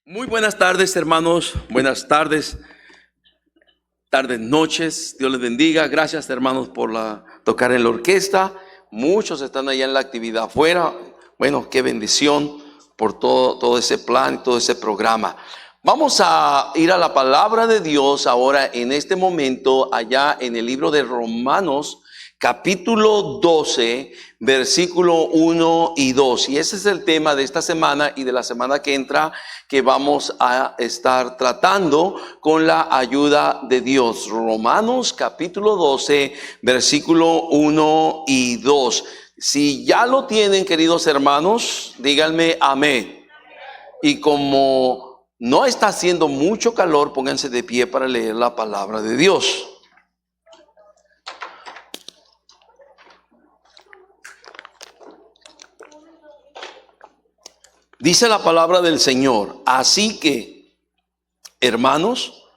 Muy buenas tardes, hermanos. Buenas tardes, noches. Dios les bendiga. Gracias, hermanos, por tocar en la orquesta. Muchos están allá en la actividad afuera. Bueno, qué bendición por todo ese plan, todo ese programa. Vamos a ir a la palabra de Dios ahora en este momento, allá en el libro de Romanos, capítulo 12, versículo 1 y 2. Y ese es el tema de esta semana y de la semana que entra, que vamos a estar tratando con la ayuda de Dios. Romanos capítulo 12, versículo 1 y 2. Si ya lo tienen, queridos hermanos, díganme amén. Y como no está haciendo mucho calor, pónganse de pie para leer la palabra de Dios. Dice la palabra del Señor: así que, hermanos,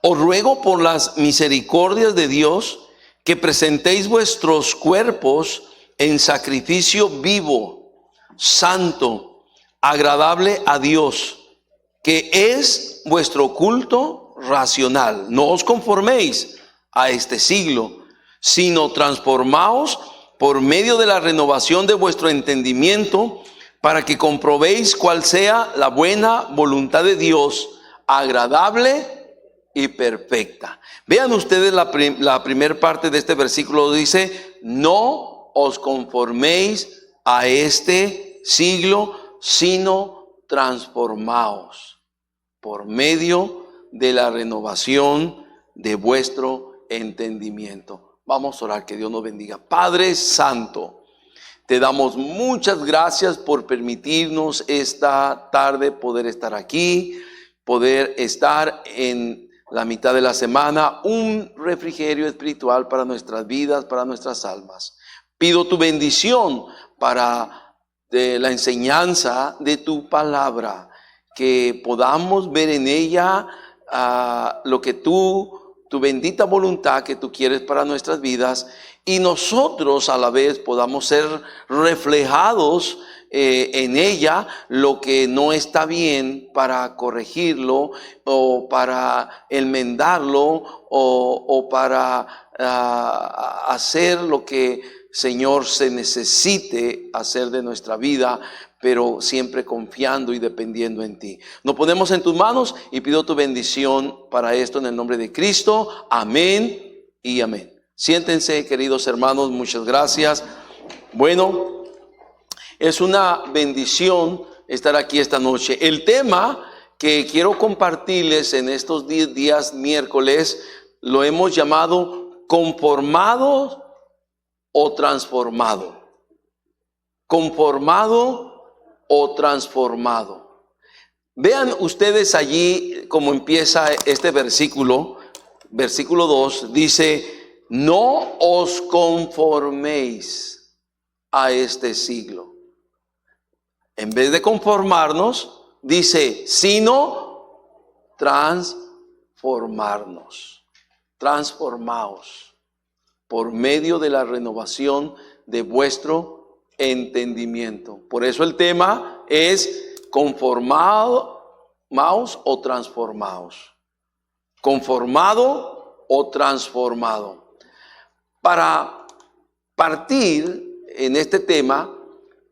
os ruego por las misericordias de Dios que presentéis vuestros cuerpos en sacrificio vivo, santo, agradable a Dios, que es vuestro culto racional. No os conforméis a este siglo, sino transformaos por medio de la renovación de vuestro entendimiento, para que comprobéis cuál sea la buena voluntad de Dios, agradable y perfecta. Vean ustedes la primera parte de este versículo. Dice: no os conforméis a este siglo, sino transformaos por medio de la renovación de vuestro entendimiento. Vamos a orar, que Dios nos bendiga. Padre Santo, te damos muchas gracias por permitirnos esta tarde poder estar aquí, poder estar en la mitad de la semana, un refrigerio espiritual para nuestras vidas, para nuestras almas. Pido tu bendición para la enseñanza de tu palabra, que podamos ver en ella lo que tu bendita voluntad que tú quieres para nuestras vidas, y nosotros a la vez podamos ser reflejados en ella lo que no está bien, para corregirlo o para enmendarlo o para hacer lo que, Señor, se necesite hacer de nuestra vida, pero siempre confiando y dependiendo en ti. Nos ponemos en tus manos y pido tu bendición para esto en el nombre de Cristo. Amén y amén. Siéntense, queridos hermanos, muchas gracias. Bueno, es una bendición estar aquí esta noche. El tema que quiero compartirles en estos días miércoles lo hemos llamado conformado o transformado. Conformado o transformado. Vean ustedes allí cómo empieza este versículo. Versículo 2 dice: no os conforméis a este siglo. En vez de conformarnos, dice, sino transformarnos. Transformaos por medio de la renovación de vuestro entendimiento. Por eso el tema es conformados o transformados. Conformado o transformado. Para partir en este tema,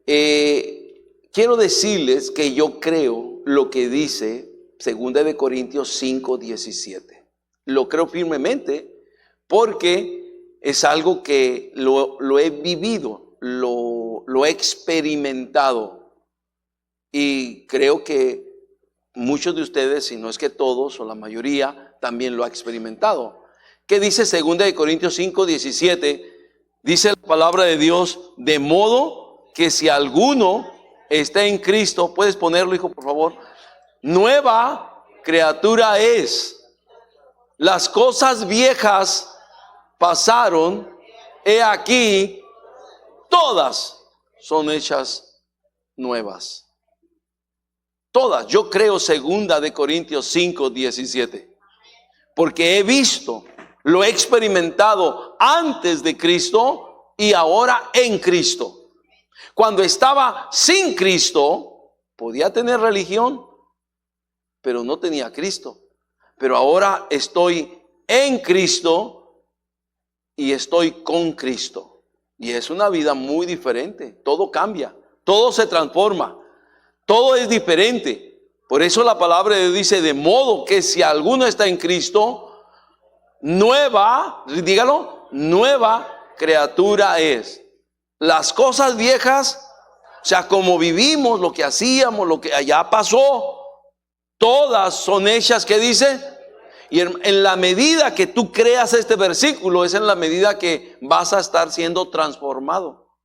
quiero decirles que yo creo lo que dice 2 Corintios 5:17. Lo creo firmemente porque es algo que lo he vivido, lo he experimentado, y creo que muchos de ustedes, si no es que todos o la mayoría, también lo ha experimentado. ¿Qué dice 2 Corintios 5:17? Dice la palabra de Dios: de modo que si alguno está en Cristo, ¿puedes ponerlo, hijo, por favor? Nueva criatura es. Las cosas viejas pasaron, he aquí, todas son hechas nuevas. Todas. Yo creo 2 Corintios 5:17. Porque he visto, lo he experimentado antes de Cristo y ahora en Cristo. Cuando estaba sin Cristo, podía tener religión, pero no tenía a Cristo. Pero ahora estoy en Cristo y estoy con Cristo. Y es una vida muy diferente. Todo cambia, todo se transforma, todo es diferente. Por eso la palabra de Dios dice, de modo que si alguno está en Cristo, nueva, dígalo, nueva criatura es. Las cosas viejas, o sea, como vivimos, lo que hacíamos, lo que allá pasó, todas son hechas, ¿qué dice? Y en la medida que tú creas este versículo, es en la medida que vas a estar siendo transformado.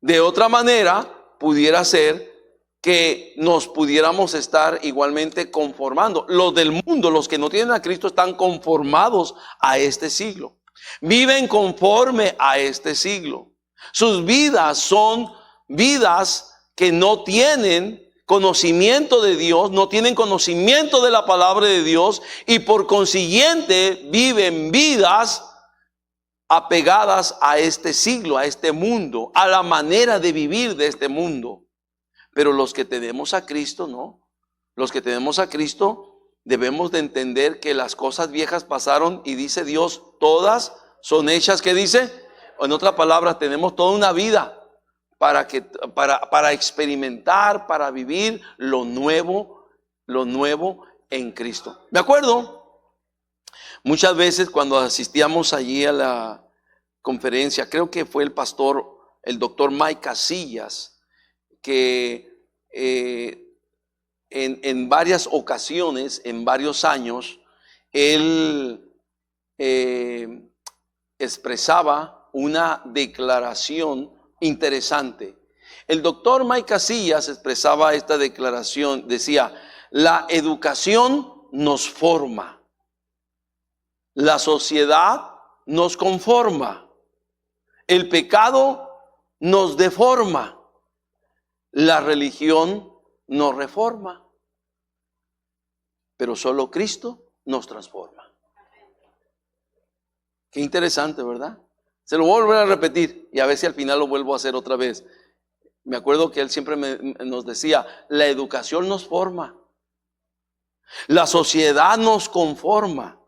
De otra manera, pudiera ser que nos pudiéramos estar igualmente conformando. Los del mundo, los que no tienen a Cristo, están conformados a este siglo. Viven conforme a este siglo. Sus vidas son vidas que no tienen conocimiento de Dios, no tienen conocimiento de la palabra de Dios y por consiguiente viven vidas apegadas a este siglo, a este mundo, a la manera de vivir de este mundo. Pero los que tenemos a Cristo, no. Los que tenemos a Cristo debemos de entender que las cosas viejas pasaron y dice Dios, todas son hechas, ¿qué dice? En otras palabras, tenemos toda una vida para experimentar, para vivir lo nuevo en Cristo. Me acuerdo, muchas veces cuando asistíamos allí a la conferencia, creo que fue el doctor Mike Casillas, que en varias ocasiones, en varios años, él expresaba una declaración interesante. El doctor Mike Casillas expresaba esta declaración, decía, la educación nos forma, la sociedad nos conforma, el pecado nos deforma, la religión nos reforma, pero solo Cristo nos transforma. Qué interesante, ¿verdad? Se lo voy a volver a repetir y a ver si al final lo vuelvo a hacer otra vez. Me acuerdo que él siempre nos decía, la educación nos forma, la sociedad nos conforma,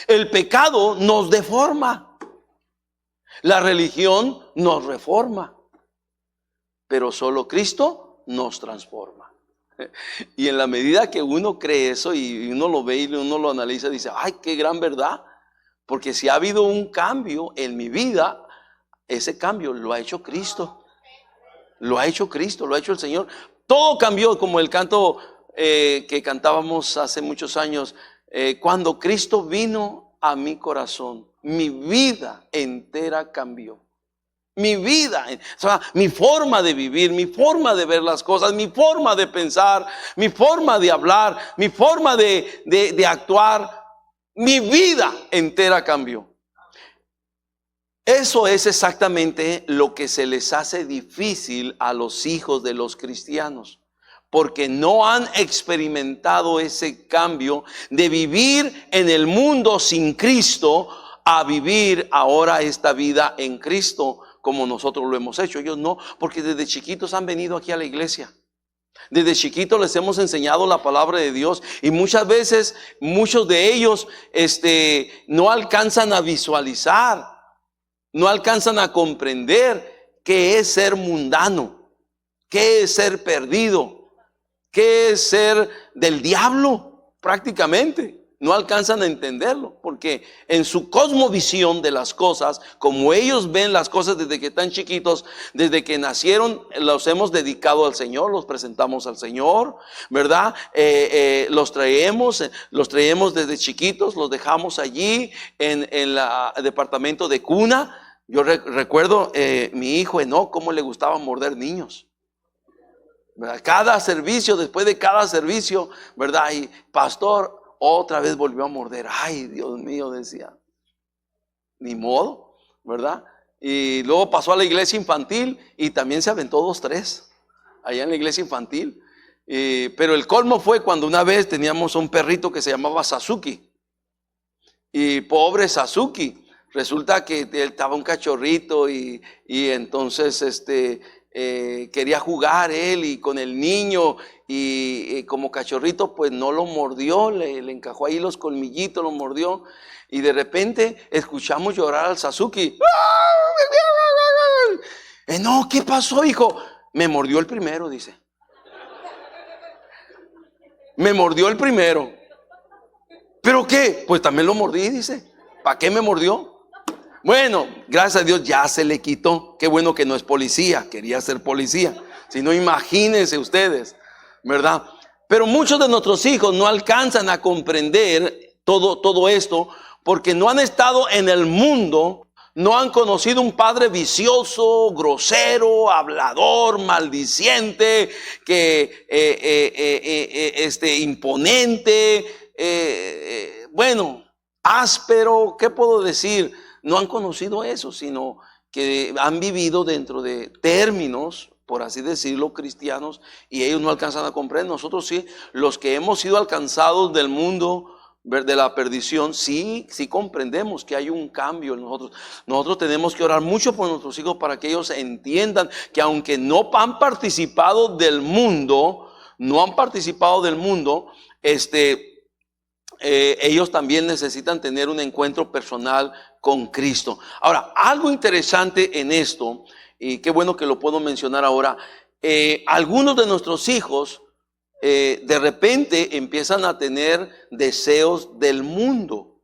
el pecado nos deforma, la religión nos reforma, pero solo Cristo nos transforma. Y en la medida que uno cree eso y uno lo ve y uno lo analiza, dice, ay, qué gran verdad. Porque si ha habido un cambio en mi vida, ese cambio lo ha hecho Cristo. Lo ha hecho Cristo, lo ha hecho el Señor. Todo cambió, como el canto que cantábamos hace muchos años. Cuando Cristo vino a mi corazón, mi vida entera cambió. Mi vida, o sea, mi forma de vivir, mi forma de ver las cosas, mi forma de pensar, mi forma de hablar, mi forma de actuar. Mi vida entera cambió. Eso es exactamente lo que se les hace difícil a los hijos de los cristianos, porque no han experimentado ese cambio de vivir en el mundo sin Cristo a vivir ahora esta vida en Cristo como nosotros lo hemos hecho. Ellos no, porque desde chiquitos han venido aquí a la iglesia. Desde chiquitos les hemos enseñado la palabra de Dios y muchas veces muchos de ellos no alcanzan a visualizar, no alcanzan a comprender qué es ser mundano, qué es ser perdido, qué es ser del diablo prácticamente. No alcanzan a entenderlo porque en su cosmovisión de las cosas, como ellos ven las cosas desde que están chiquitos, desde que nacieron, los hemos dedicado al Señor, los presentamos al Señor, ¿verdad? Los traemos desde chiquitos, los dejamos allí en el departamento de cuna. Yo recuerdo mi hijo Enoch, cómo le gustaba morder niños. ¿Verdad? Cada servicio, después de cada servicio, ¿verdad? Y pastor, otra vez volvió a morder. Ay, Dios mío, decía. Ni modo, ¿verdad? Y luego pasó a la iglesia infantil y también se aventó 2, 3 allá en la iglesia infantil. Pero el colmo fue cuando una vez teníamos un perrito que se llamaba Sasuke. Y pobre Sasuke, resulta que él estaba un cachorrito y entonces quería jugar él y con el niño y como cachorrito pues no lo mordió, le encajó ahí los colmillitos, lo mordió y de repente escuchamos llorar al Sasuke. No, ¿qué pasó, hijo? Me mordió el primero, dice. Me mordió el primero. ¿Pero qué? Pues también lo mordí, dice. ¿Para qué me mordió? Bueno, gracias a Dios ya se le quitó. Qué bueno que no es policía, quería ser policía. Si no, imagínense ustedes, ¿verdad? Pero muchos de nuestros hijos no alcanzan a comprender todo esto porque no han estado en el mundo, no han conocido un padre vicioso, grosero, hablador, maldiciente, imponente, bueno, áspero. ¿Qué puedo decir? No han conocido eso, sino que han vivido dentro de términos, por así decirlo, cristianos, y ellos no alcanzan a comprender. Nosotros sí, los que hemos sido alcanzados del mundo de la perdición, sí comprendemos que hay un cambio en nosotros. Nosotros tenemos que orar mucho por nuestros hijos para que ellos entiendan que aunque no han participado del mundo, ellos también necesitan tener un encuentro personal con Cristo. Ahora, algo interesante en esto, y qué bueno que lo puedo mencionar ahora, algunos de nuestros hijos de repente empiezan a tener deseos del mundo,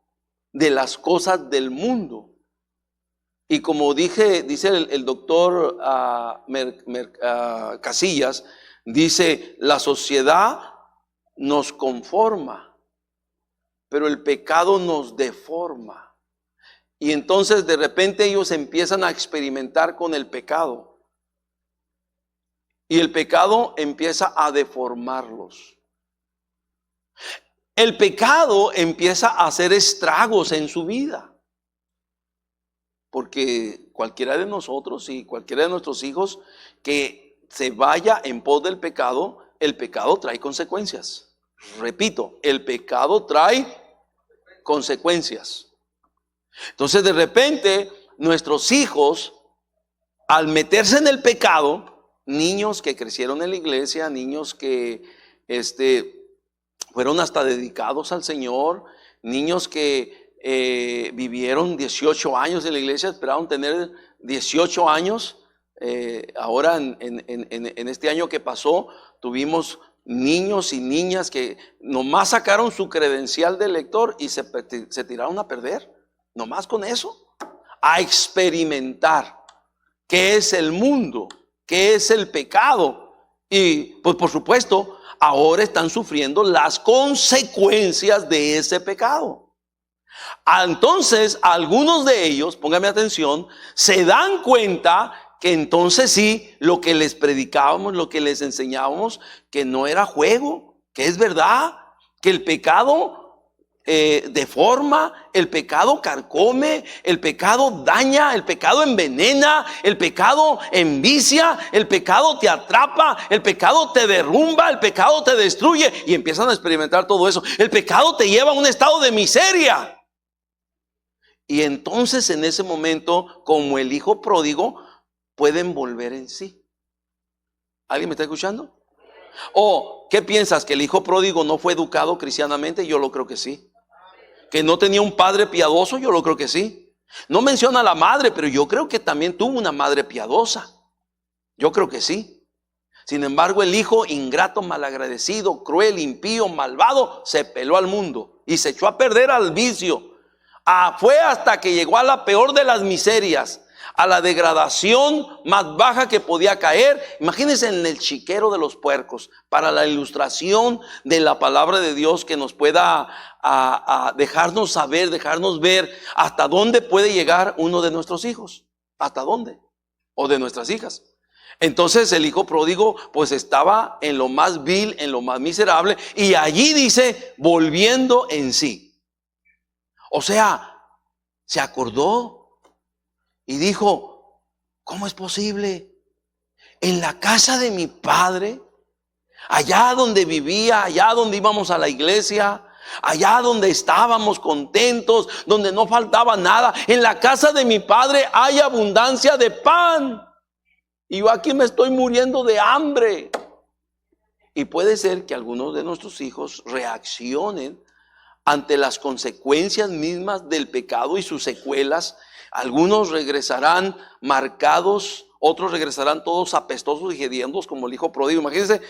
de las cosas del mundo. Y como dice el doctor Casillas, dice, la sociedad nos conforma, pero el pecado nos deforma. Y entonces de repente ellos empiezan a experimentar con el pecado. Y el pecado empieza a deformarlos. El pecado empieza a hacer estragos en su vida. Porque cualquiera de nosotros y cualquiera de nuestros hijos que se vaya en pos del pecado, el pecado trae consecuencias. Repito, el pecado trae consecuencias. Entonces de repente nuestros hijos, al meterse en el pecado, niños que crecieron en la iglesia, niños que fueron hasta dedicados al Señor, niños que vivieron 18 años en la iglesia, esperaron tener 18 años. Ahora en este año que pasó tuvimos niños y niñas que nomás sacaron su credencial de lector y se tiraron a perder. Nomás con eso, a experimentar qué es el mundo, qué es el pecado. Y pues por supuesto, ahora están sufriendo las consecuencias de ese pecado. Entonces, algunos de ellos, póngame atención, se dan cuenta que entonces sí, lo que les predicábamos, lo que les enseñábamos, que no era juego, que es verdad, que el pecado deforma, el pecado carcome, el pecado daña, el pecado envenena, el pecado envicia, el pecado te atrapa, el pecado te derrumba, el pecado te destruye, y empiezan a experimentar todo eso. El pecado te lleva a un estado de miseria. Y entonces en ese momento, como el hijo pródigo, pueden volver en sí. ¿Alguien me está escuchando? ¿O qué piensas? ¿Que el hijo pródigo no fue educado cristianamente? Yo lo creo que sí. ¿Que no tenía un padre piadoso? Yo lo creo que sí. No menciona a la madre, pero yo creo que también tuvo una madre piadosa. Yo creo que sí. Sin embargo, el hijo ingrato, malagradecido, cruel, impío, malvado, se peló al mundo y se echó a perder al vicio. Fue hasta que llegó a la peor de las miserias, a la degradación más baja que podía caer. Imagínense en el chiquero de los puercos, para la ilustración de la palabra de Dios que nos pueda dejarnos saber, dejarnos ver hasta dónde puede llegar uno de nuestros hijos, hasta dónde, o de nuestras hijas. Entonces el hijo pródigo pues estaba en lo más vil, en lo más miserable, y allí dice, volviendo en sí. O sea, se acordó y dijo, ¿cómo es posible? En la casa de mi padre, allá donde vivía, allá donde íbamos a la iglesia, allá donde estábamos contentos, donde no faltaba nada, en la casa de mi padre hay abundancia de pan Y yo aquí me estoy muriendo de hambre. Y puede ser que algunos de nuestros hijos reaccionen ante las consecuencias mismas del pecado y sus secuelas. Algunos regresarán marcados, otros regresarán todos apestosos y hediondos como el hijo pródigo. Imagínense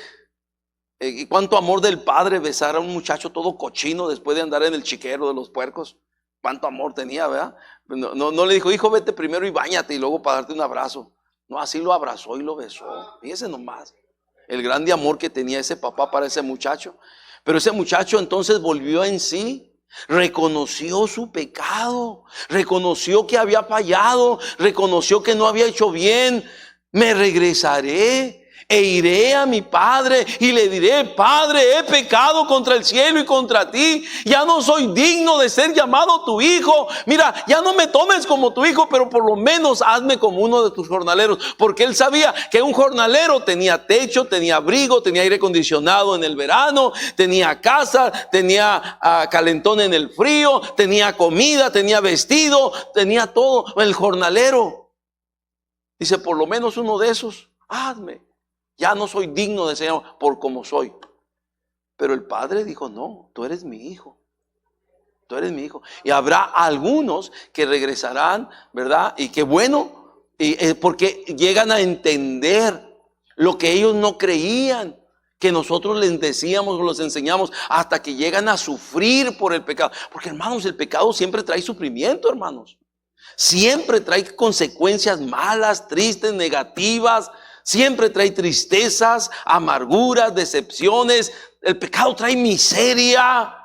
cuánto amor del padre besar a un muchacho todo cochino después de andar en el chiquero de los puercos. Cuánto amor tenía, ¿verdad? No le dijo, hijo, vete primero y báñate y luego para darte un abrazo. No, así lo abrazó y lo besó. Fíjese nomás el grande amor que tenía ese papá para ese muchacho. Pero ese muchacho entonces volvió en sí, reconoció su pecado, reconoció que había fallado, reconoció que no había hecho bien. Me regresaré e iré a mi padre y le diré, Padre, he pecado contra el cielo y contra ti. Ya no soy digno de ser llamado tu hijo. Mira, ya no me tomes como tu hijo, pero por lo menos hazme como uno de tus jornaleros. Porque él sabía que un jornalero tenía techo, tenía abrigo, tenía aire acondicionado en el verano, tenía casa, tenía calentón en el frío, tenía comida, tenía vestido, tenía todo. El jornalero dice, por lo menos uno de esos, hazme. Ya no soy digno de ser llamado por como soy. Pero el padre dijo, no, tú eres mi hijo. Tú eres mi hijo. Y habrá algunos que regresarán, ¿verdad? Y qué bueno, porque llegan a entender lo que ellos no creían, que nosotros les decíamos o les enseñamos, hasta que llegan a sufrir por el pecado. Porque hermanos, el pecado siempre trae sufrimiento, hermanos. Siempre trae consecuencias malas, tristes, negativas. Siempre trae tristezas, amarguras, decepciones. El pecado trae miseria.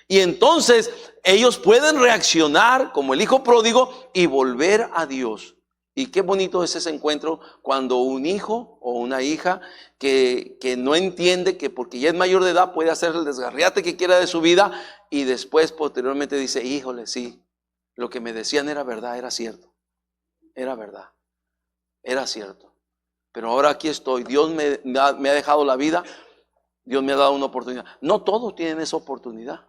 Y entonces ellos pueden reaccionar como el hijo pródigo y volver a Dios. Y qué bonito es ese encuentro cuando un hijo o una hija que no entiende que porque ya es mayor de edad puede hacer el desgarriate que quiera de su vida, y después posteriormente dice, híjole, sí, lo que me decían era verdad, era cierto, era verdad, era cierto. Pero ahora aquí estoy, Dios me ha dejado la vida, Dios me ha dado una oportunidad. No todos tienen esa oportunidad.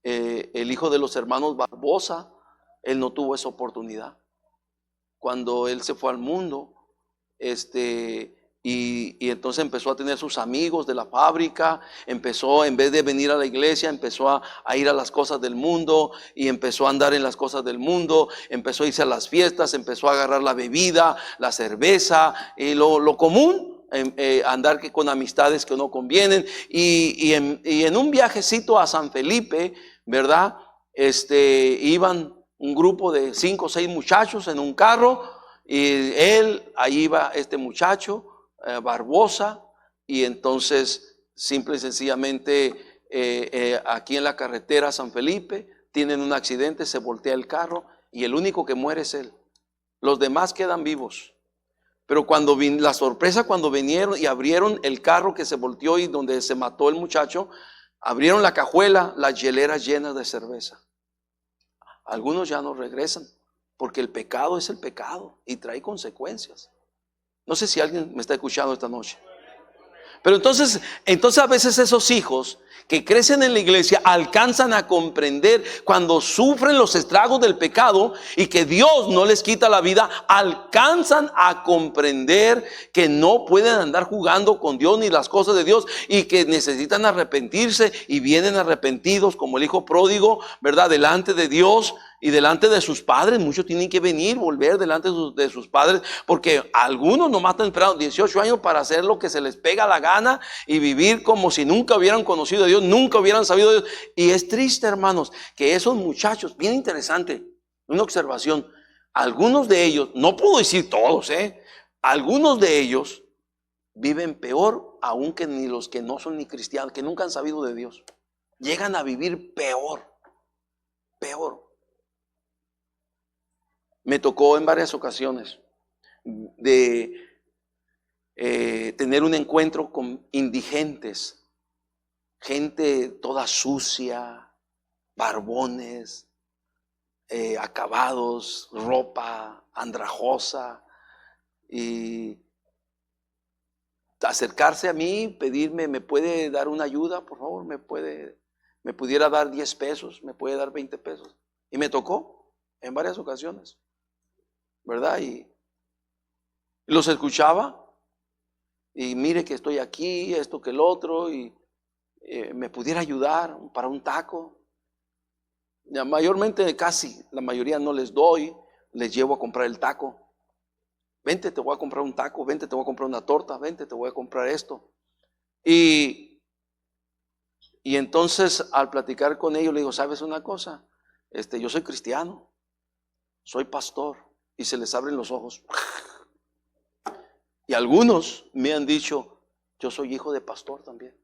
El hijo de los hermanos Barbosa, él no tuvo esa oportunidad. Cuando él se fue al mundo, y entonces empezó a tener sus amigos de la fábrica, empezó, en vez de venir a la iglesia, empezó a ir a las cosas del mundo, y empezó a andar en las cosas del mundo, empezó a irse a las fiestas, empezó a agarrar la bebida, la cerveza, y lo común, andar con amistades que no convienen, y en un viajecito a San Felipe, ¿verdad? Iban un grupo de 5 o 6 muchachos en un carro, y ahí iba este muchacho, Barbosa, y entonces simple y sencillamente aquí en la carretera San Felipe tienen un accidente, se voltea el carro y el único que muere es él. Los demás quedan vivos. Pero la sorpresa cuando vinieron y abrieron el carro que se volteó y donde se mató el muchacho, abrieron la cajuela, las hieleras llenas de cerveza. Algunos ya no regresan porque el pecado es el pecado y trae consecuencias. No sé si alguien me está escuchando esta noche. Pero entonces a veces esos hijos que crecen en la iglesia alcanzan a comprender cuando sufren los estragos del pecado y que Dios no les quita la vida, alcanzan a comprender que no pueden andar jugando con Dios ni las cosas de Dios y que necesitan arrepentirse, y vienen arrepentidos como el hijo pródigo, ¿verdad? Delante de Dios y delante de sus padres. Muchos tienen que venir, volver delante de sus padres, porque algunos nomás están esperando 18 años para hacer lo que se les pega la gana y vivir como si nunca hubieran conocido a Dios, nunca hubieran sabido de Dios. Y es triste, hermanos, que esos muchachos, bien interesante, una observación, algunos de ellos, no puedo decir todos, algunos de ellos viven peor aún que ni los que no son ni cristianos, que nunca han sabido de Dios. Llegan a vivir peor. Me tocó en varias ocasiones de tener un encuentro con indigentes, gente toda sucia, barbones, acabados, ropa andrajosa, y acercarse a mí, pedirme, ¿me puede dar una ayuda, por favor? ¿Me pudiera dar 10 pesos? ¿Me puede dar 20 pesos? Y me tocó en varias ocasiones, ¿verdad? Y Y los escuchaba. Y mire que estoy aquí, esto que el otro. Y me pudiera ayudar para un taco. Ya, mayormente, casi la mayoría no les doy. Les llevo a comprar el taco. Vente, te voy a comprar un taco. Vente, te voy a comprar una torta. Vente, te voy a comprar esto. Y entonces al platicar con ellos le digo, ¿sabes una cosa? Yo soy cristiano, soy pastor. Y se les abren los ojos. Y algunos me han dicho, yo soy hijo de pastor también.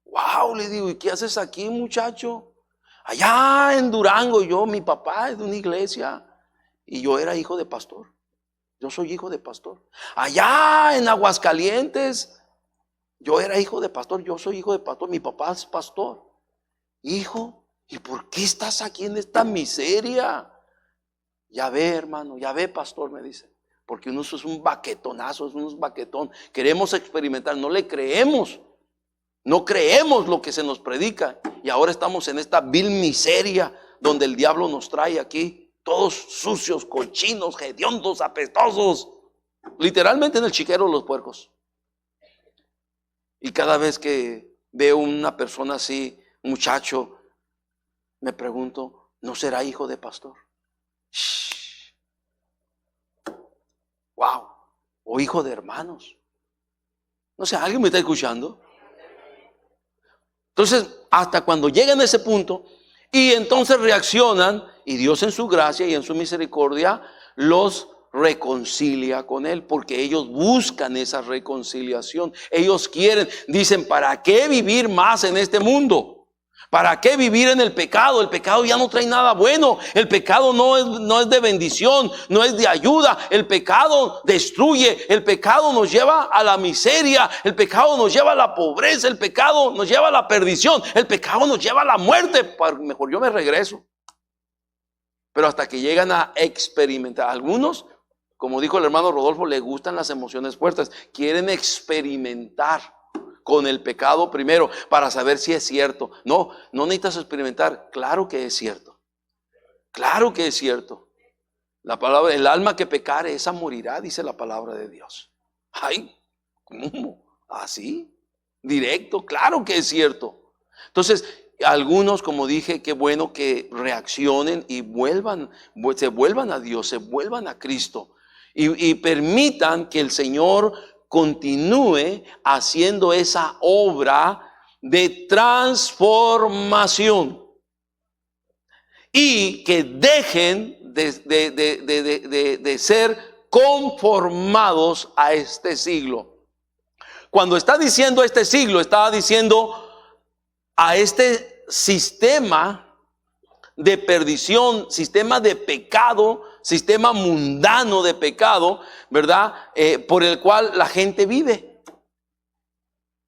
Wow, le digo, ¿y qué haces aquí, muchacho? Allá en Durango, mi papá es de una iglesia y yo era hijo de pastor. Yo soy hijo de pastor. Allá en Aguascalientes, yo era hijo de pastor, yo soy hijo de pastor, mi papá es pastor. Hijo, ¿y por qué estás aquí en esta miseria? Ya ve, hermano, ya ve, pastor, me dice. Porque uno es un baquetonazo, es un baquetón. Queremos experimentar, no le creemos. No creemos lo que se nos predica. Y ahora estamos en esta vil miseria donde el diablo nos trae aquí. Todos sucios, cochinos, hediondos, apestosos. Literalmente en el chiquero los puercos. Y cada vez que veo una persona así, un muchacho, me pregunto, ¿no será hijo de pastor? Shh. Wow. O hijo de hermanos. No sé, ¿alguien me está escuchando? Entonces, hasta cuando llegan a ese punto, y entonces reaccionan, y Dios en su gracia y en su misericordia los reconcilia con Él, porque ellos buscan esa reconciliación. Ellos quieren, dicen, ¿para qué vivir más en este mundo? ¿Para qué vivir en el pecado? El pecado ya no trae nada bueno. El pecado no es de bendición, no es de ayuda. El pecado destruye. El pecado nos lleva a la miseria. El pecado nos lleva a la pobreza. El pecado nos lleva a la perdición. El pecado nos lleva a la muerte. Mejor yo me regreso. Pero hasta que llegan a experimentar. Algunos, como dijo el hermano Rodolfo, les gustan las emociones fuertes. Quieren experimentar con el pecado primero para saber si es cierto. No necesitas experimentar. Claro que es cierto. Claro que es cierto. La palabra, el alma que pecare, esa morirá, dice la palabra de Dios. Ay, ¿cómo? ¿Así? Directo, claro que es cierto. Entonces, algunos, como dije, qué bueno que reaccionen y se vuelvan a Dios, se vuelvan a Cristo y permitan que el Señor continúe haciendo esa obra de transformación y que dejen de ser conformados a este siglo. Cuando está diciendo este siglo, está diciendo a este sistema de perdición, sistema de pecado, sistema mundano de pecado, ¿verdad? Por el cual la gente vive,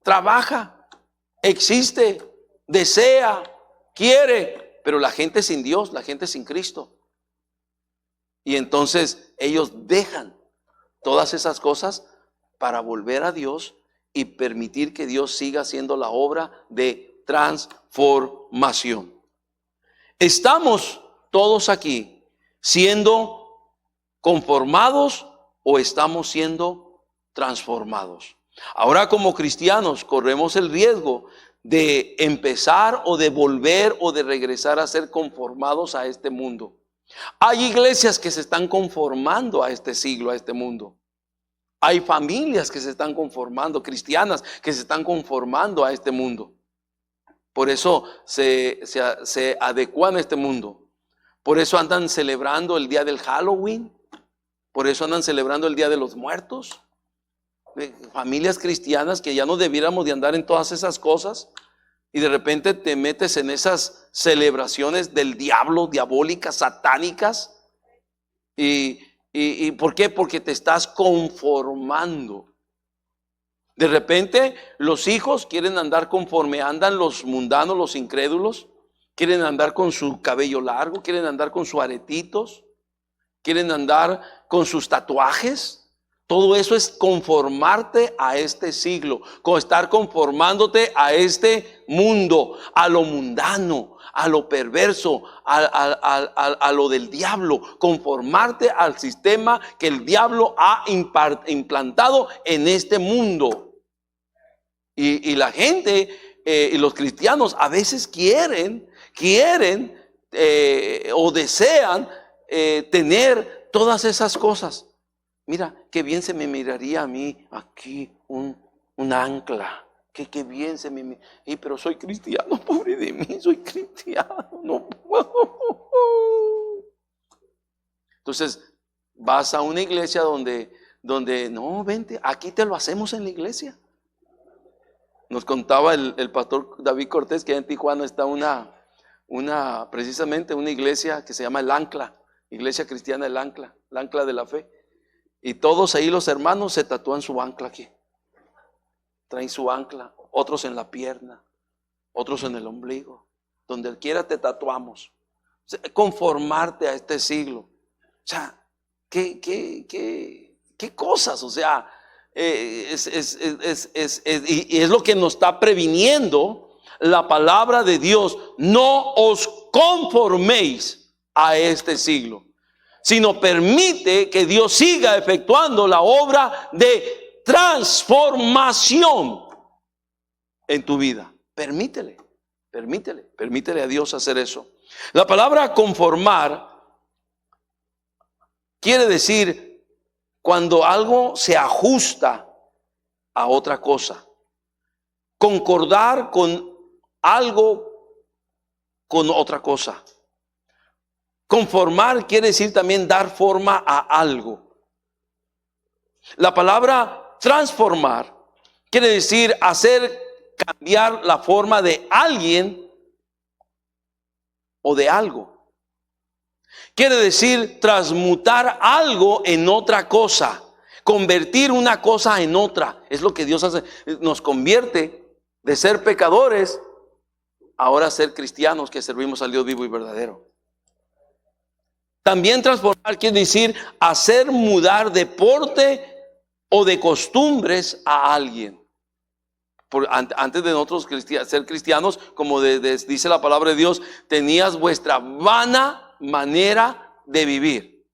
trabaja, existe, desea, quiere, pero la gente sin Dios, la gente sin Cristo. Y entonces ellos dejan todas esas cosas para volver a Dios y permitir que Dios siga haciendo la obra de transformación. ¿Estamos todos aquí siendo conformados o estamos siendo transformados? Ahora, como cristianos corremos el riesgo de empezar o de volver o de regresar a ser conformados a este mundo. Hay iglesias que se están conformando a este siglo, a este mundo. Hay familias que se están conformando, cristianas que se están conformando a este mundo. Por eso se adecuan a este mundo. Por eso andan celebrando el día del Halloween. Por eso andan celebrando el Día de los Muertos. Familias cristianas que ya no debiéramos de andar en todas esas cosas. Y de repente te metes en esas celebraciones del diablo, diabólicas, satánicas. ¿Y por qué? Porque te estás conformando. De repente los hijos quieren andar conforme andan los mundanos, los incrédulos. Quieren andar con su cabello largo, quieren andar con sus aretitos, quieren andar con sus tatuajes. Todo eso es conformarte a este siglo, con estar conformándote a este mundo, a lo mundano, a lo perverso, a lo del diablo, conformarte al sistema que el diablo ha implantado en este mundo. Y la gente y los cristianos a veces quieren o desean tener todas esas cosas. Mira, qué bien se me miraría a mí aquí un ancla. Qué bien se me... pero soy cristiano, pobre de mí, soy cristiano, no puedo. Entonces, vas a una iglesia donde no, vente, aquí te lo hacemos en la iglesia. Nos contaba el pastor David Cortés que en Tijuana está precisamente una iglesia que se llama El Ancla, Iglesia Cristiana El Ancla de la Fe. Y todos ahí los hermanos se tatúan su ancla aquí. Traen su ancla, otros en la pierna, otros en el ombligo. Donde quiera te tatuamos. O sea, conformarte a este siglo. O sea, ¿qué cosas? O sea, y es lo que nos está previniendo la palabra de Dios. No os conforméis a este siglo, sino permite que Dios siga efectuando la obra de transformación en tu vida. Permítele a Dios hacer eso. La palabra conformar quiere decir cuando algo se ajusta a otra cosa. Concordar con algo con otra cosa. Conformar quiere decir también dar forma a algo. La palabra transformar quiere decir hacer cambiar la forma de alguien o de algo. Quiere decir transmutar algo en otra cosa, convertir una cosa en otra. Es lo que Dios hace, nos convierte de ser pecadores ahora a ser cristianos que servimos al Dios vivo y verdadero. También transformar quiere decir hacer mudar de porte o de costumbres a alguien. Antes de nosotros ser cristianos, como dice la palabra de Dios, tenías vuestra vana manera de vivir.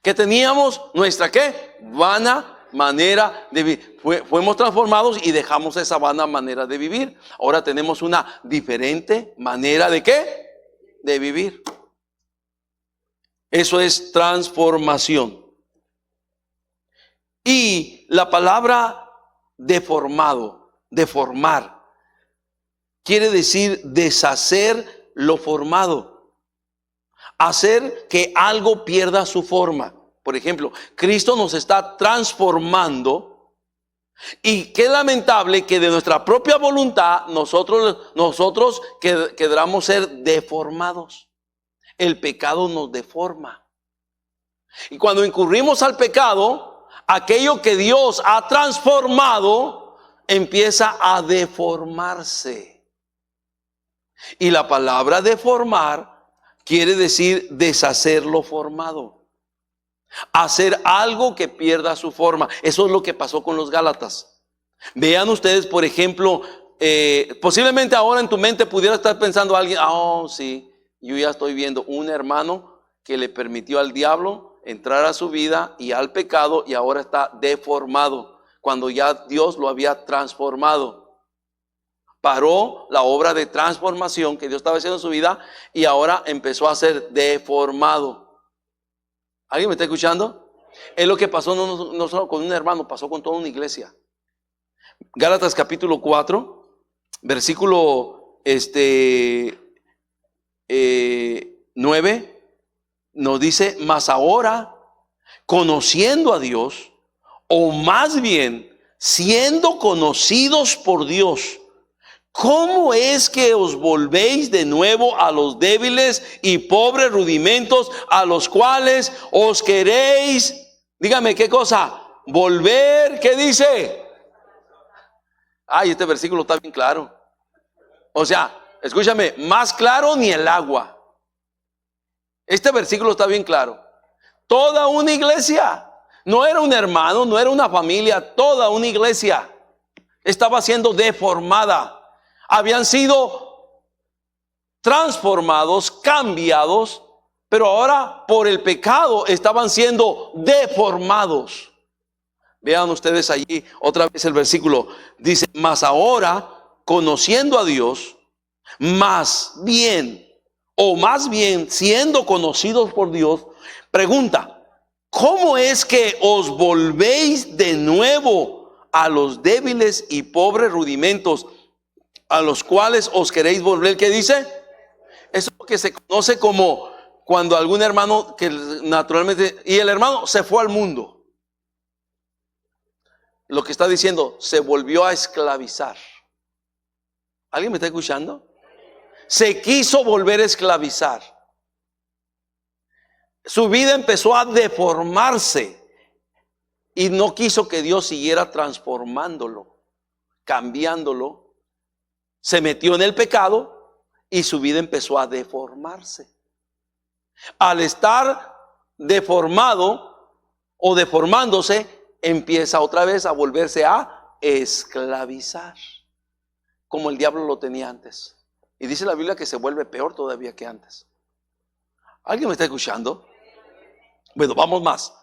¿Qué teníamos? Nuestra ¿qué? Vana manera de vivir. Fuimos transformados y dejamos esa vana manera de vivir. Ahora tenemos una diferente manera de ¿qué? De vivir. Eso es transformación. Y la palabra deformar, quiere decir deshacer lo formado. Hacer que algo pierda su forma. Por ejemplo, Cristo nos está transformando. Y qué lamentable que de nuestra propia voluntad nosotros queramos ser deformados. El pecado nos deforma. Y cuando incurrimos al pecado, aquello que Dios ha transformado empieza a deformarse. Y la palabra deformar quiere decir deshacer lo formado. Hacer algo que pierda su forma. Eso es lo que pasó con los Gálatas. Vean ustedes, por ejemplo, posiblemente ahora en tu mente pudiera estar pensando alguien, sí, yo ya estoy viendo un hermano que le permitió al diablo entrar a su vida y al pecado y ahora está deformado, cuando ya Dios lo había transformado. Paró la obra de transformación que Dios estaba haciendo en su vida y ahora empezó a ser deformado. ¿Alguien me está escuchando? Es lo que pasó no solo con un hermano, pasó con toda una iglesia. Gálatas capítulo 4, versículo 9 nos dice: mas ahora, conociendo a Dios, o más bien siendo conocidos por Dios, ¿cómo es que os volvéis de nuevo a los débiles y pobres rudimentos a los cuales os queréis? Dígame qué cosa, volver, ¿qué dice? Este versículo está bien claro. O sea, escúchame, más claro ni el agua. Este versículo está bien claro. Toda una iglesia, no era un hermano, no era una familia, toda una iglesia estaba siendo deformada. Habían sido transformados, cambiados, pero ahora por el pecado estaban siendo deformados. Vean ustedes allí otra vez el versículo. Dice, mas ahora, conociendo a Dios, más bien siendo conocidos por Dios, pregunta, ¿cómo es que os volvéis de nuevo a los débiles y pobres rudimentos a los cuales os queréis volver? ¿Qué dice? Eso es lo que se conoce como cuando algún hermano que naturalmente, y el hermano se fue al mundo. Lo que está diciendo, se volvió a esclavizar. ¿Alguien me está escuchando? Se quiso volver a esclavizar. Su vida empezó a deformarse y no quiso que Dios siguiera transformándolo, cambiándolo. Se metió en el pecado y su vida empezó a deformarse. Al estar deformado o deformándose, empieza otra vez a volverse a esclavizar, como el diablo lo tenía antes. Y dice la Biblia que se vuelve peor todavía que antes. ¿Alguien me está escuchando? Bueno, vamos más.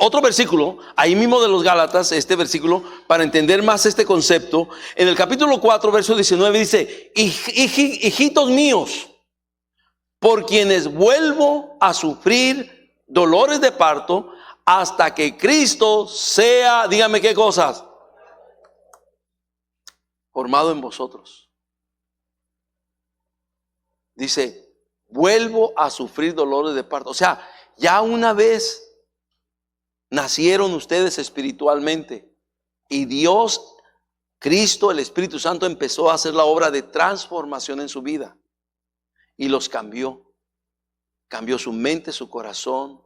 Otro versículo, ahí mismo de los Gálatas, este versículo, para entender más este concepto. En el capítulo 4, verso 19 dice, hijitos míos, por quienes vuelvo a sufrir dolores de parto, hasta que Cristo sea, dígame qué cosas, formado en vosotros. Dice, vuelvo a sufrir dolores de parto. O sea, ya una vez nacieron ustedes espiritualmente y Dios, Cristo, el Espíritu Santo empezó a hacer la obra de transformación en su vida y los cambió. Cambió su mente, su corazón,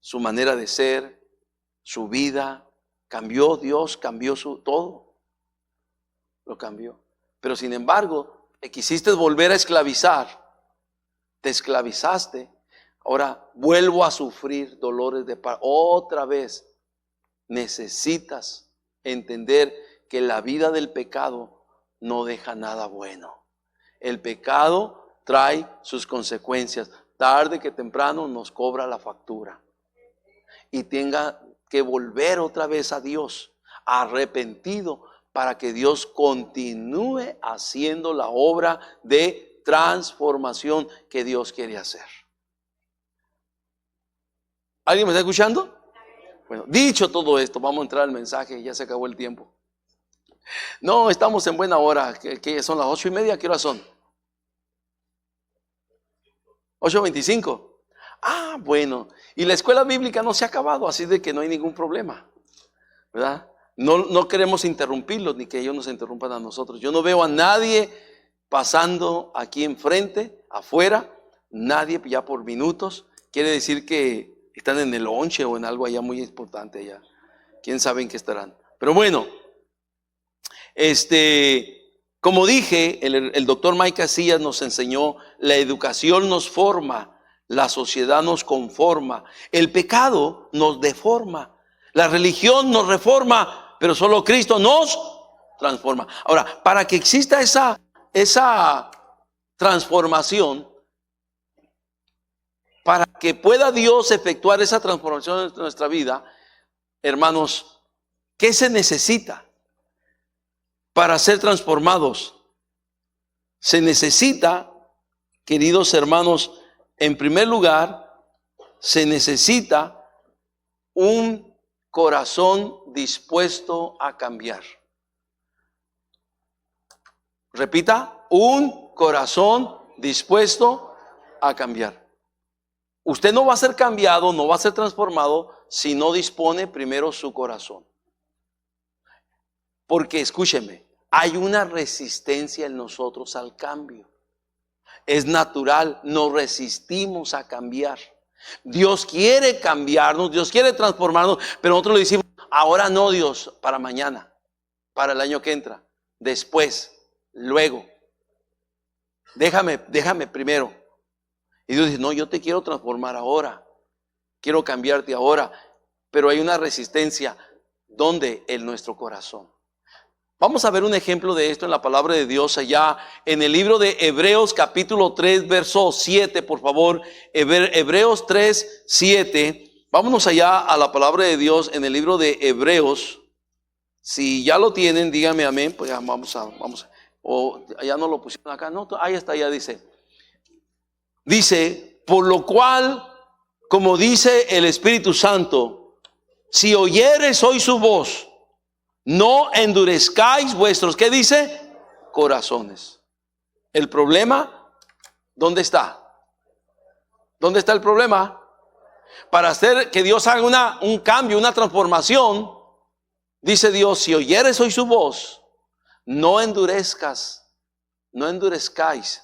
su manera de ser, su vida. Cambió Dios, cambió todo. Lo cambió. Pero sin embargo, te quisiste volver a esclavizar. Te esclavizaste. Ahora vuelvo a sufrir dolores de parto. Otra vez necesitas entender que la vida del pecado no deja nada bueno. El pecado trae sus consecuencias. Tarde que temprano nos cobra la factura. Y tenga que volver otra vez a Dios, arrepentido, para que Dios continúe haciendo la obra de transformación que Dios quiere hacer. ¿Alguien me está escuchando? Bueno, dicho todo esto, vamos a entrar al mensaje, ya se acabó el tiempo. No, estamos en buena hora, que son las 8:30, ¿qué hora son? 8:25. Ah, bueno, y la escuela bíblica no se ha acabado, así de que no hay ningún problema, ¿verdad? No queremos interrumpirlos, ni que ellos nos interrumpan a nosotros. Yo no veo a nadie pasando aquí enfrente, afuera, nadie ya por minutos. Quiere decir que están en el lonche o en algo allá muy importante allá. Quién sabe en qué estarán. Pero bueno, como dije, el doctor Mike Casillas nos enseñó, la educación nos forma, la sociedad nos conforma, el pecado nos deforma, la religión nos reforma, pero solo Cristo nos transforma. Ahora, para que exista esa transformación, para que pueda Dios efectuar esa transformación en nuestra vida, hermanos, ¿qué se necesita para ser transformados? Se necesita, queridos hermanos, en primer lugar, se necesita un corazón dispuesto a cambiar. Repita, un corazón dispuesto a cambiar. Usted no va a ser cambiado, no va a ser transformado si no dispone primero su corazón. Porque escúcheme, hay una resistencia en nosotros al cambio. Es natural, nos resistimos a cambiar. Dios quiere cambiarnos, Dios quiere transformarnos, pero nosotros le decimos, ahora no, Dios, para mañana, para el año que entra, después, luego. Déjame primero. Y Dios dice, no, yo te quiero transformar ahora, quiero cambiarte ahora, pero hay una resistencia. ¿Dónde? En nuestro corazón. Vamos a ver un ejemplo de esto en la palabra de Dios allá en el libro de Hebreos capítulo 3 verso 7, por favor. Hebreos 3, 7. Vámonos allá a la palabra de Dios en el libro de Hebreos. Si ya lo tienen, díganme amén. Pues ya vamos. O ya no lo pusieron acá. No, ahí está, ya dice. Dice, por lo cual, como dice el Espíritu Santo, si oyereis hoy su voz, no endurezcáis vuestros, ¿qué dice? Corazones. El problema, ¿dónde está? ¿Dónde está el problema? Para hacer que Dios haga un cambio, una transformación, dice Dios, si oyeres hoy su voz, no endurezcáis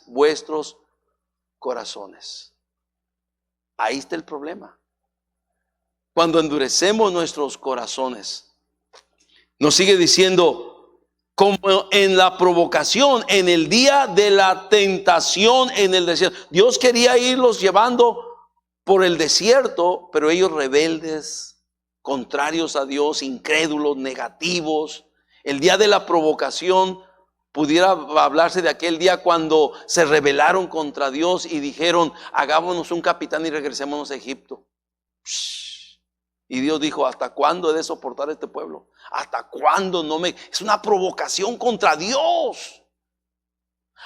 vuestros corazones. Ahí está el problema. Cuando endurecemos nuestros corazones, nos sigue diciendo, como en la provocación, en el día de la tentación en el desierto. Dios quería irlos llevando por el desierto, pero ellos rebeldes, contrarios a Dios, incrédulos, negativos. El día de la provocación pudiera hablarse de aquel día cuando se rebelaron contra Dios y dijeron, hagámonos un capitán y regresémonos a Egipto. Y Dios dijo, ¿hasta cuándo he de soportar a este pueblo? ¿Hasta cuándo es una provocación contra Dios?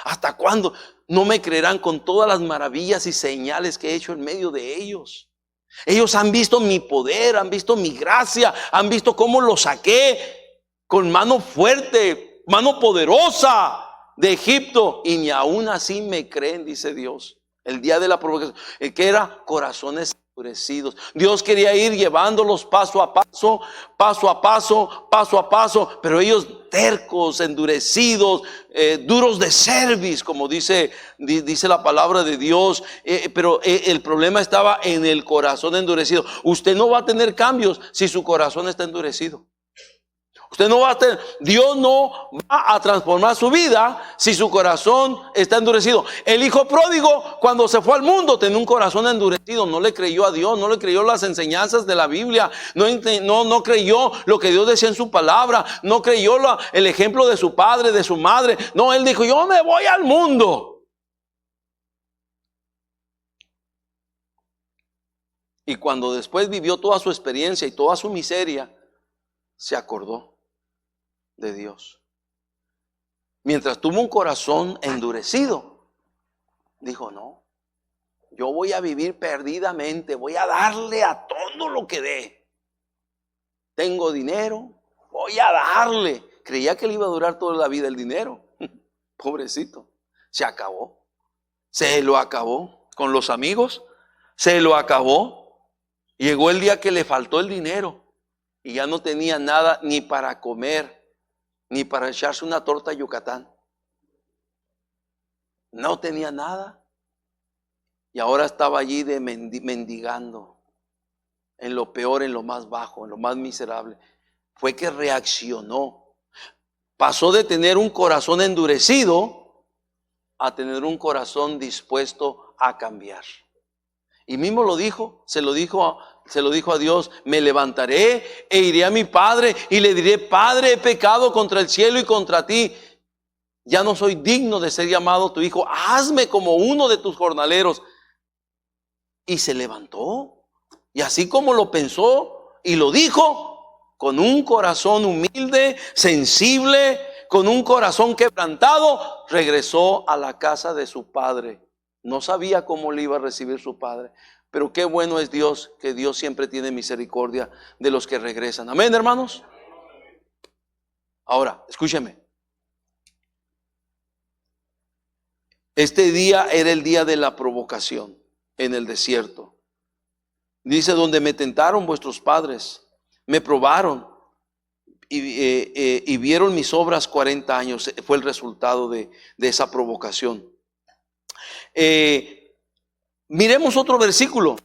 ¿Hasta cuándo no me creerán con todas las maravillas y señales que he hecho en medio de ellos? Ellos han visto mi poder, han visto mi gracia, han visto cómo los saqué con mano fuerte, mano poderosa de Egipto. Y ni aún así me creen, dice Dios. El día de la provocación, que era corazones endurecidos. Dios quería ir llevándolos paso a paso, pero ellos tercos, endurecidos, duros de cerviz, como dice la palabra de Dios. Pero el problema estaba en el corazón endurecido. Usted no va a tener cambios si su corazón está endurecido. Usted no va a tener, Dios no va a transformar su vida si su corazón está endurecido. El hijo pródigo, cuando se fue al mundo, tenía un corazón endurecido. No le creyó a Dios, no le creyó las enseñanzas de la Biblia, no creyó lo que Dios decía en su palabra, no creyó el ejemplo de su padre, de su madre. No, él dijo, yo me voy al mundo. Y cuando después vivió toda su experiencia y toda su miseria, se acordó de Dios. Mientras tuvo un corazón endurecido, dijo, no, yo voy a vivir perdidamente, voy a darle a todo lo que dé. Tengo dinero, voy a darle. Creía que le iba a durar toda la vida el dinero. Pobrecito, se acabó. Se lo acabó con los amigos, se lo acabó. Llegó el día que le faltó el dinero y ya no tenía nada ni para comer, ni para echarse una torta Yucatán. No tenía nada. Y ahora estaba allí mendigando. En lo peor, en lo más bajo, en lo más miserable. Fue que reaccionó. Pasó de tener un corazón endurecido a tener un corazón dispuesto a cambiar. Y mismo lo dijo, se lo dijo a Dios, me levantaré e iré a mi padre y le diré, Padre, he pecado contra el cielo y contra ti. Ya no soy digno de ser llamado tu hijo, hazme como uno de tus jornaleros. Y se levantó. Y así como lo pensó y lo dijo, con un corazón humilde, sensible, con un corazón quebrantado, regresó a la casa de su padre. No sabía cómo le iba a recibir su padre. Pero qué bueno es Dios, que Dios siempre tiene misericordia de los que regresan. Amén, hermanos. Ahora, escúcheme. Este día era el día de la provocación en el desierto. Dice, donde me tentaron vuestros padres, me probaron y vieron mis obras 40 años. Fue el resultado de esa provocación. Miremos otro versículo,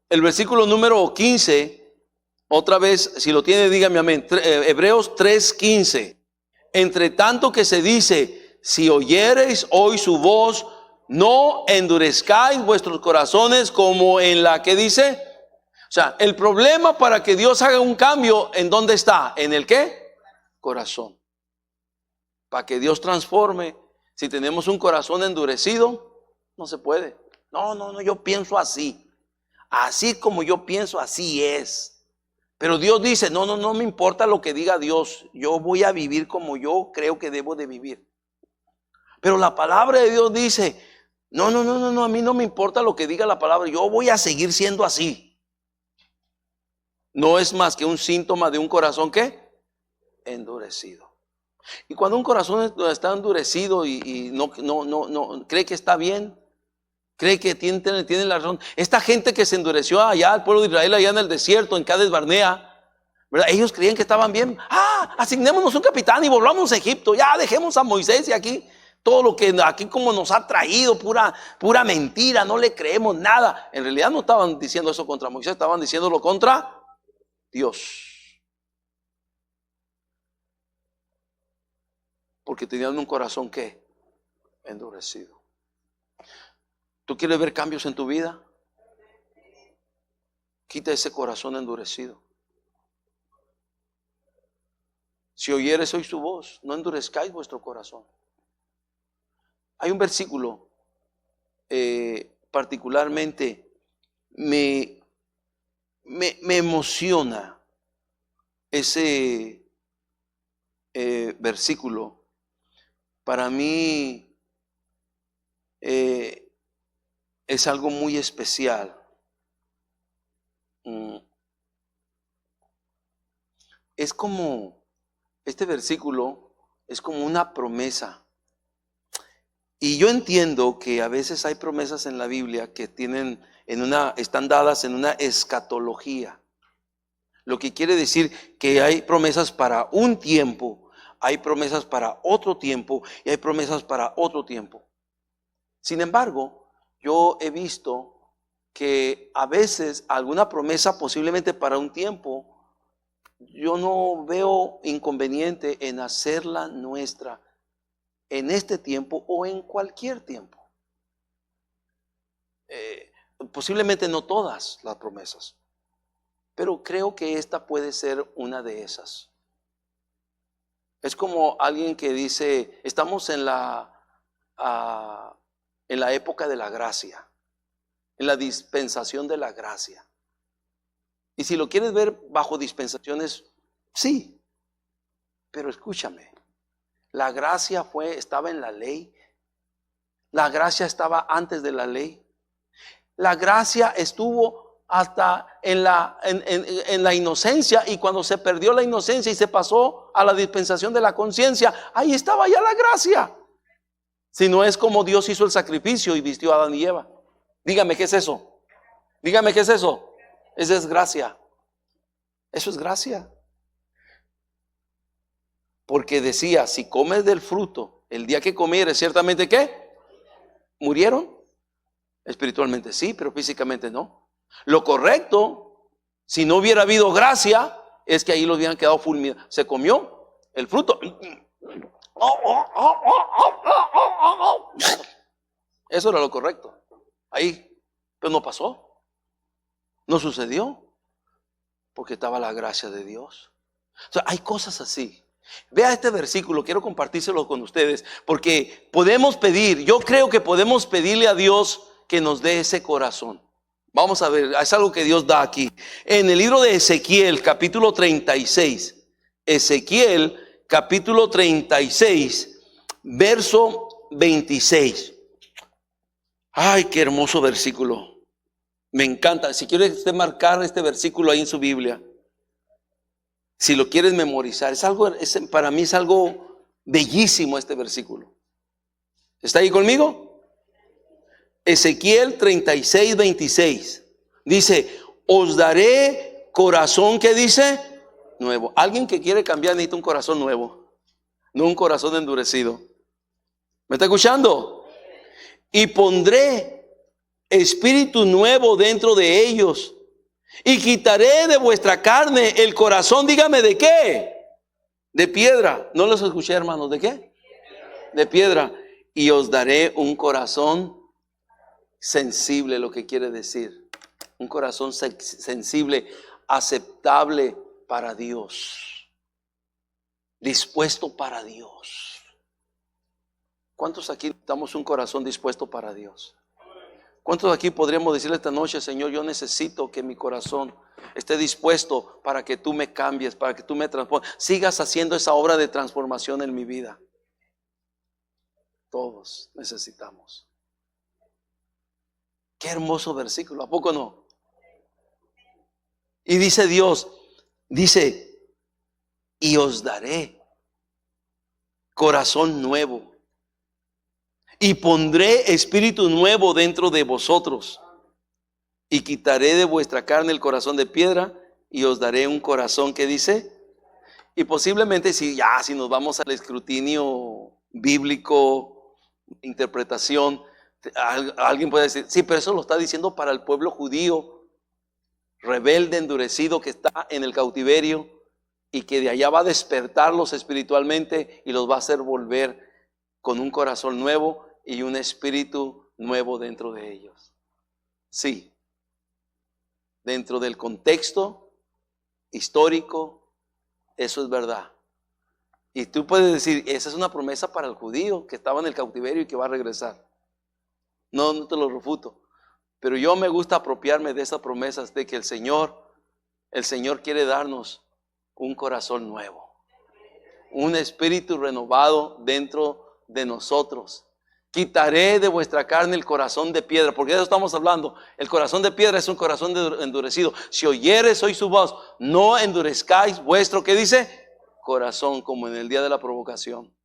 el versículo número 15, otra vez, si lo tiene dígame amén. Hebreos 3:15. Entre tanto que se dice, si oyereis hoy su voz, no endurezcáis vuestros corazones como en la que dice. O sea, el problema para que Dios haga un cambio, ¿en dónde está? ¿En el qué? Corazón. para que Dios transforme, si tenemos un corazón endurecido, no se puede. No, yo pienso así. Así como yo pienso, así es. Pero Dios dice, no me importa lo que diga Dios. Yo voy a vivir como yo creo que debo de vivir. Pero la palabra de Dios dice, no, a mí no me importa lo que diga la palabra. Yo voy a seguir siendo así. No es más que un síntoma de un corazón, ¿qué? Endurecido. Y cuando un corazón está endurecido y no cree que está bien, cree que tiene la razón. Esta gente que se endureció allá, el pueblo de Israel, allá en el desierto, en Cades Barnea, ¿verdad? Ellos creían que estaban bien. Asignémonos un capitán y volvamos a Egipto. Ya dejemos a Moisés y aquí todo lo que aquí como nos ha traído, pura mentira, no le creemos nada. En realidad no estaban diciendo eso contra Moisés, estaban diciéndolo contra Dios. Porque tenían un corazón ¿qué? Endurecido. ¿Tú quieres ver cambios en tu vida? Quita ese corazón endurecido. Si oyeres hoy su voz, no endurezcáis vuestro corazón. Hay un versículo particularmente me emociona ese versículo. Para mí es algo muy especial. Es como, este versículo es como una promesa. Y yo entiendo que a veces hay promesas en la Biblia que están dadas en una escatología. Lo que quiere decir que hay promesas para un tiempo, hay promesas para otro tiempo y hay promesas para otro tiempo. Sin embargo, yo he visto que a veces alguna promesa posiblemente para un tiempo, yo no veo inconveniente en hacerla nuestra en este tiempo o en cualquier tiempo. Posiblemente no todas las promesas, pero creo que esta puede ser una de esas. Es como alguien que dice, estamos en la época de la gracia, en la dispensación de la gracia. Y si lo quieres ver bajo dispensaciones, sí, pero escúchame, la gracia estaba en la ley, la gracia estaba antes de la ley, la gracia estuvo hasta en la inocencia, y cuando se perdió la inocencia y se pasó a la dispensación de la conciencia, ahí estaba ya la gracia. Si no es como Dios hizo el sacrificio y vistió a Adán y Eva. Dígame, ¿qué es eso? Dígame, ¿qué es eso? Esa es gracia. Eso es gracia. Porque decía, si comes del fruto, el día que comieres, ciertamente ¿qué? ¿Murieron? Espiritualmente sí, pero físicamente no. Lo correcto, si no hubiera habido gracia, es que ahí los hubieran quedado fulminados. Se comió el fruto. Eso era lo correcto. Ahí, pero no pasó. No sucedió. Porque estaba la gracia de Dios. O sea, hay cosas así. Vea este versículo, quiero compartírselo con ustedes, porque podemos pedir, yo creo que podemos pedirle a Dios que nos dé ese corazón. Vamos a ver, es algo que Dios da aquí. En el libro de Ezequiel, capítulo 36, Ezequiel, capítulo 36, verso 26. Ay, qué hermoso versículo. Me encanta. Si quiere usted marcar este versículo ahí en su Biblia, si lo quieres memorizar, para mí es algo bellísimo este versículo. ¿Está ahí conmigo? Ezequiel 36, 26. Dice, os daré corazón, ¿qué dice? Nuevo. Alguien que quiere cambiar necesita un corazón nuevo, no un corazón endurecido. ¿Me está escuchando? Y pondré espíritu nuevo dentro de ellos. Y quitaré de vuestra carne el corazón, dígame, ¿de qué? De piedra. ¿No los escuché, hermanos? ¿De qué? De piedra. Y os daré un corazón sensible, lo que quiere decir. Un corazón sensible, aceptable para Dios. Dispuesto para Dios. ¿Cuántos aquí damos un corazón dispuesto para Dios? ¿Cuántos aquí podríamos decirle esta noche, Señor, yo necesito que mi corazón esté dispuesto para que tú me cambies, para que tú me transformes, sigas haciendo esa obra de transformación en mi vida? Todos necesitamos. Qué hermoso versículo, ¿a poco no? Y dice Dios, dice, y os daré corazón nuevo, y pondré espíritu nuevo dentro de vosotros, y quitaré de vuestra carne el corazón de piedra, y os daré un corazón que dice. Y posiblemente si nos vamos al escrutinio bíblico, interpretación, alguien puede decir, sí, pero eso lo está diciendo para el pueblo judío, rebelde, endurecido, que está en el cautiverio, y que de allá va a despertarlos espiritualmente y los va a hacer volver con un corazón nuevo y un espíritu nuevo dentro de ellos. Sí, dentro del contexto histórico, eso es verdad. Y tú puedes decir, esa es una promesa para el judío que estaba en el cautiverio y que va a regresar. No te lo refuto. Pero yo me gusta apropiarme de esas promesas de que el Señor quiere darnos un corazón nuevo, un espíritu renovado dentro de nosotros. Quitaré de vuestra carne el corazón de piedra, porque de eso estamos hablando. El corazón de piedra es un corazón endurecido. Si oyeres hoy su voz, no endurezcáis vuestro, ¿qué dice? Corazón, como en el día de la provocación.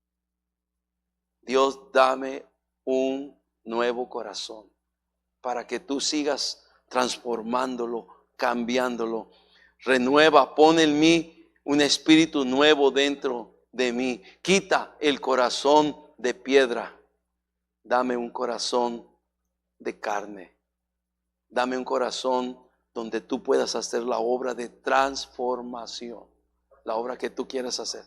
Dios, dame un nuevo corazón para que tú sigas transformándolo, cambiándolo. Renueva, pon en mí un espíritu nuevo dentro de mí. Quita el corazón de piedra. Dame un corazón de carne. Dame un corazón donde tú puedas hacer la obra de transformación, la obra que tú quieras hacer.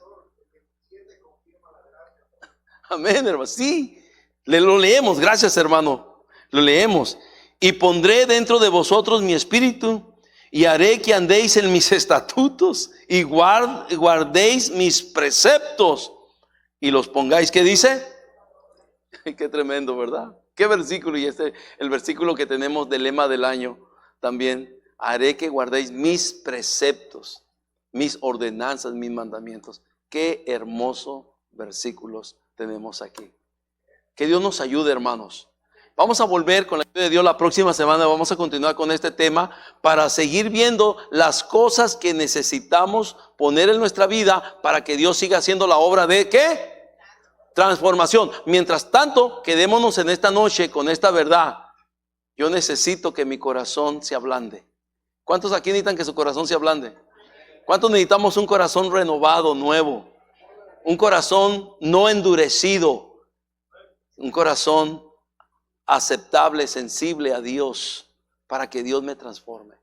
Amén, hermano. Sí, lo leemos. Gracias, hermano. Lo leemos. Y pondré dentro de vosotros mi espíritu, y haré que andéis en mis estatutos, y guardéis mis preceptos, y los pongáis. ¿Qué dice? Qué tremendo, ¿verdad? Qué versículo. Y el versículo que tenemos del lema del año también. Haré que guardéis mis preceptos, mis ordenanzas, mis mandamientos. Qué hermosos versículos tenemos aquí. Que Dios nos ayude, hermanos. Vamos a volver con la ayuda de Dios la próxima semana. Vamos a continuar con este tema para seguir viendo las cosas que necesitamos poner en nuestra vida para que Dios siga haciendo la obra de ¿qué? Transformación. Mientras tanto, quedémonos en esta noche con esta verdad. Yo necesito que mi corazón se ablande. ¿Cuántos aquí necesitan que su corazón se ablande? ¿Cuántos necesitamos un corazón renovado, nuevo? Un corazón no endurecido. Un corazón aceptable, sensible a Dios, para que Dios me transforme.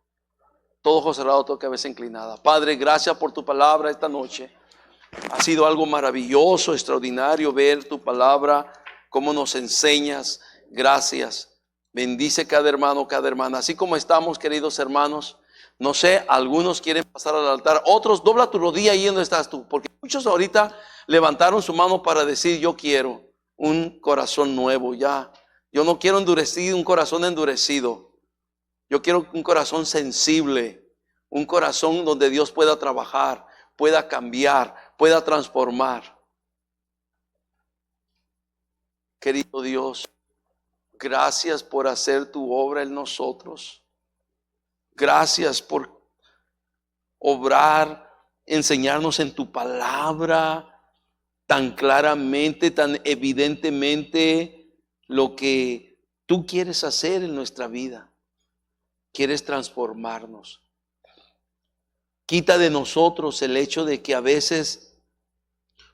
Todo ojo cerrado, toda cabeza inclinada. Padre, gracias por tu palabra esta noche. Ha sido algo maravilloso, extraordinario ver tu palabra, cómo nos enseñas. Gracias. Bendice cada hermano, cada hermana. Así como estamos, queridos hermanos, no sé, algunos quieren pasar al altar, otros dobla tu rodilla ahí donde estás tú, porque muchos ahorita levantaron su mano para decir, yo quiero un corazón nuevo ya. Yo no quiero un corazón endurecido. Yo quiero un corazón sensible, un corazón donde Dios pueda trabajar, pueda cambiar, pueda transformar. Querido Dios, gracias por hacer tu obra en nosotros. Gracias por obrar, enseñarnos en tu palabra tan claramente, tan evidentemente lo que tú quieres hacer en nuestra vida. Quieres transformarnos. Quita de nosotros el hecho de que a veces,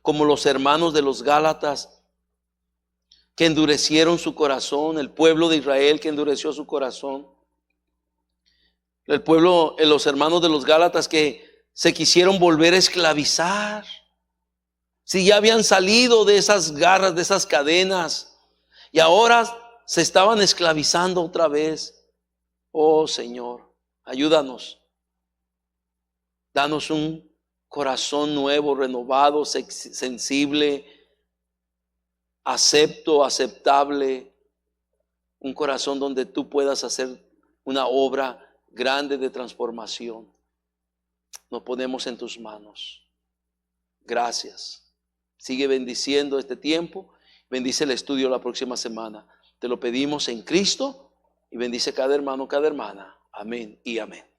como los hermanos de los Gálatas, que endurecieron su corazón, el pueblo de Israel que endureció su corazón, los hermanos de los Gálatas que se quisieron volver a esclavizar, si ya habían salido de esas garras, de esas cadenas, y ahora se estaban esclavizando otra vez. Oh Señor, ayúdanos. Danos un corazón nuevo, renovado, sensible, acepto, aceptable, un corazón donde tú puedas hacer una obra grande de transformación. Nos ponemos en tus manos. Gracias. Sigue bendiciendo este tiempo. Bendice el estudio la próxima semana. Te lo pedimos en Cristo y bendice cada hermano, cada hermana. Amén y amén.